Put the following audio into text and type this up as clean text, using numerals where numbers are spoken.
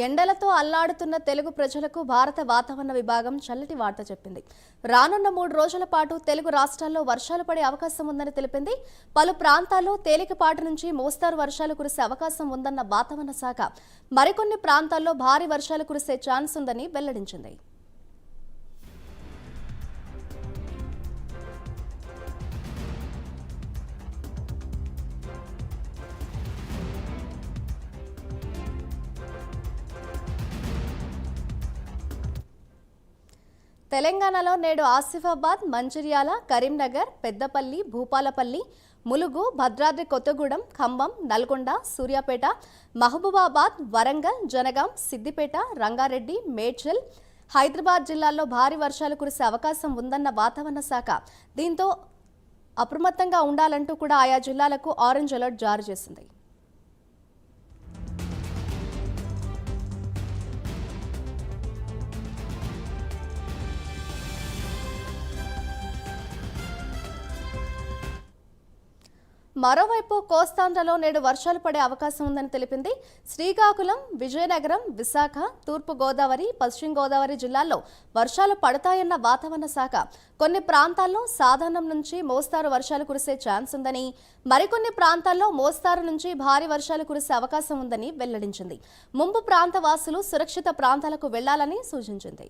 ఎండలతో అల్లాడుతున్న తెలుగు ప్రజలకు భారత వాతావరణ విభాగం చల్లటి వార్త చెప్పింది. రానున్న 3 రోజుల పాటు తెలుగు రాష్ట్రాల్లో వర్షాలు పడే అవకాశం ఉందని తెలిపింది. పలు ప్రాంతాల్లో తేలికపాటి నుంచి మోస్తారు వర్షాలు కురిసే అవకాశం ఉందన్న వాతావరణ శాఖ మరికొన్ని ప్రాంతాల్లో భారీ వర్షాలు కురిసే ఛాన్స్ ఉందని వెల్లడించింది. తెలంగాణలో నేడు ఆసిఫాబాద్, మంచిర్యాల, కరీంనగర్, పెద్దపల్లి, భూపాలపల్లి, ములుగు, భద్రాద్రి కొత్తగూడెం, ఖమ్మం, నల్గొండ, సూర్యాపేట, మహబూబాబాద్, వరంగల్, జనగాం, సిద్దిపేట, రంగారెడ్డి, మేడ్చల్, హైదరాబాద్ జిల్లాల్లో భారీ వర్షాలు కురిసే అవకాశం ఉందన్న వాతావరణ శాఖ దీంతో అప్రమత్తంగా ఉండాలంటూ కూడా ఆయా జిల్లాలకు ఆరెంజ్ అలర్ట్ జారీ చేసింది. మరోవైపు కోస్తాంధ్రలో నేడు వర్షాలు పడే అవకాశం ఉందని తెలిపింది. శ్రీకాకుళం, విజయనగరం, విశాఖ, తూర్పు గోదావరి, పశ్చిమ గోదావరి జిల్లాల్లో వర్షాలు పడతాయన్న వాతావరణ శాఖ కొన్ని ప్రాంతాల్లో సాధారణం నుంచి మోస్తారు వర్షాలు కురిసే ఛాన్స్ ఉందని, మరికొన్ని ప్రాంతాల్లో మోస్తారు నుంచి భారీ వర్షాలు కురిసే అవకాశం ఉందని వెల్లడించింది. ముంపు ప్రాంత వాసులు సురక్షిత ప్రాంతాలకు వెళ్లాలని సూచించింది.